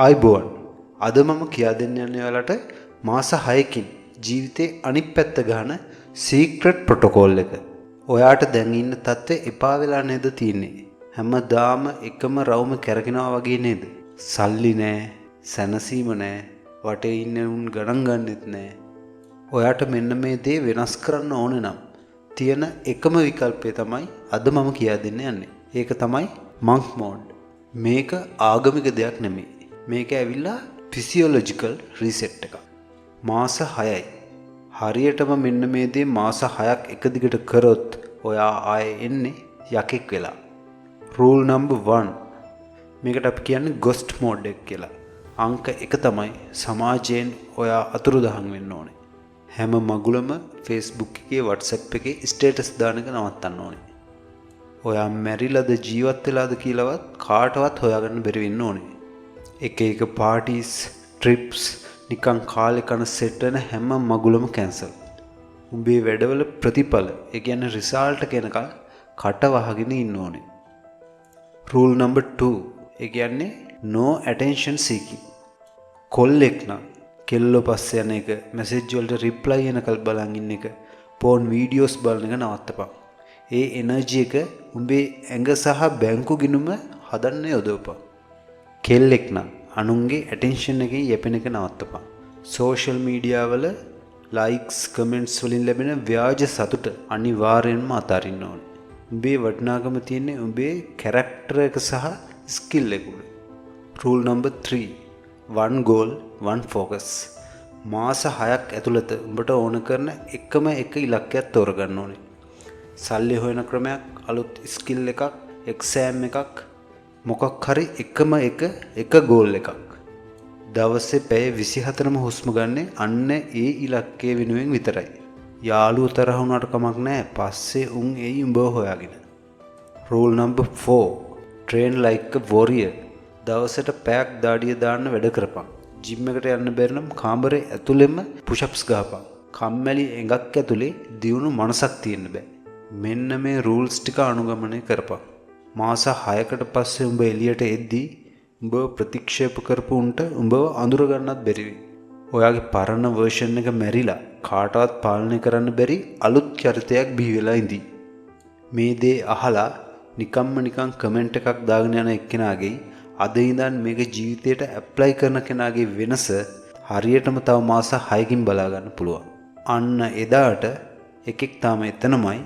ආයිබෝන් අද මම කියා දෙන්න යන්නේ ඔයාලට මාස 6කින් ජීවිතේ අනිත් පැත්ත ගන්න සීක්‍රට් ප්‍රොටෝකෝල් එක. ඔයාට දැන් ඉන්න තත්ත්වය එපා වෙලා නේද තියෙන්නේ? හැමදාම එකම රවුම කැරගෙනවා වගේ නේද? සල්ලි නෑ, සැනසීම නෑ, වටේ ඉන්න උන් ගණන් ගන්නෙත් නෑ. ඔයාට මෙන්න මේ දේ වෙනස් කරන්න ඕනේ නම් තියෙන එකම විකල්පය තමයි අද මම කියා දෙන්න යන්නේ. ඒක තමයි මන්ක් මෝඩ්. මේක ආගමික දෙයක් නෙමෙයි. මේක ඇවිල්ලා ෆිසියොලොජිකල් රීසෙට් එකක්. මාස 6යි. හරියටම මෙන්න මේ දේ මාස 6ක් එක දිගට කරොත් ඔයා ආයේ එන්නේ යකෙක් වෙලා. Rule number 1. මේකට අපි කියන්නේ ගොස්ට් මෝඩ් එක කියලා. අංක 1 තමයි සමාජයෙන් ඔයා අතුරුදහන් වෙන්න ඕනේ. හැම මගුලම Facebook එකේ WhatsApp එකේ ස්ටේටස් දාන එක නවත්තන්න ඕනේ. ඔයා මැරිලාද ජීවත් වෙලාද කියලාවත් කාටවත් හොයාගන්න බැරි වෙන්න ඕනේ. එක පාටිස්, ට්‍රිප්ස්, නිකන් කාලේ කන සෙට් වෙන හැම මගුලම කැන්සල්. උඹේ වැඩවල ප්‍රතිඵල, ඒ කියන්නේ රිසල්ට් කෙනකල් කට වහගෙන ඉන්න ඕනේ. Rule number 2. ඒ කියන්නේ no attention seeking. කොල්ලෙක් නම් කෙල්ලෝ පස්සේ යන එක, මැසේජ් වලට රිප්ලයි එනකල් බලන් ඉන්න එක, පෝන් වීඩියෝස් බලන එක නවත්තපන්. ඒ එනර්ජි එක උඹේ ඇඟ සහ බැංකු ගිණුම හදන්න යොදවපන්. කෙල්ලෙක් නම් අනුන්ගේ ඇටෙන්ෂන් එකෙන් යැපෙන එක නවත්තපන්. සෝෂල් මීඩියා වල ලයික්ස්, කමෙන්ට්ස් වලින් ලැබෙන ව්‍යාජ සතුට අනිවාර්යෙන්ම අතාරින්න ඕනේ. උඹේ වටිනාකම තියෙන්නේ උඹේ කැරක්ටර් එක සහ ස්කිල් එක උඩ. Rule number 3. one goal one focus. මාස 6ක් ඇතුළත උඹට ඕන කරන එකම එක ඉලක්කයක් තෝරගන්න ඕනේ. සල්ලි හොයන ක්‍රමයක්, අලුත් ස්කිල් එකක්, එක්සෑම් එකක්, මොකක් හරි එකම එක ගෝල් එකක්. දවසේ පැය 24ම හුස්ම ගන්නේ අන්න ඒ ඉලක්කය වෙනුවෙන් විතරයි. යාළුවෝ තරහ වුණාට කමක් නැහැ. පස්සේ උන් එයි උඹව හොයාගෙන. Rule number 4. train like a warrior. දවසට පැයක් දාඩිය දාන්න වැඩ කරපන්. ජිම් එකට යන්න බැරි නම් කාමරේ ඇතුළෙම පුෂප්ස් ගහපන්. කම්මැලි ඇඟක් ඇතුලේ දියුණු මනසක් තියෙන්න බෑ. මෙන්න මේ රූල්ස් ටික අනුගමනය කරපන්. මාස 6කට පස්සේ උඹ එළියට එද්දී උඹ ප්‍රතික්ෂේප කරපු උන්ට උඹව අඳුර ගන්නත් බැරි වෙයි. ඔයාගේ පරණ වර්ෂන් එක මැරිලා කාටවත් පාලනය කරන්න බැරි අලුත් චරිතයක් බිහි වෙලා ඉඳී. මේ දේ අහලා නිකන් කමෙන්ට් එකක් දාගෙන යන එක්කෙනාගේ අද ඉඳන් මේක ජීවිතයට ඇප්ලයි කරන කෙනාගේ වෙනස හරියටම තව මාස 6කින් බලා ගන්න පුළුවන්. අන්න එදාට එකෙක් තාම එතනමයි,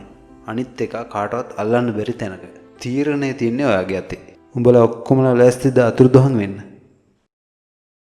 අනිත් එක කාටවත් අල්ලන්න බැරි තැනක. තීරණය තියන්නේ ඔයාගේ අතේ. උඹලා ඔක්කොමලා ලෑස්තිද අතුරුදහන් වෙන්න?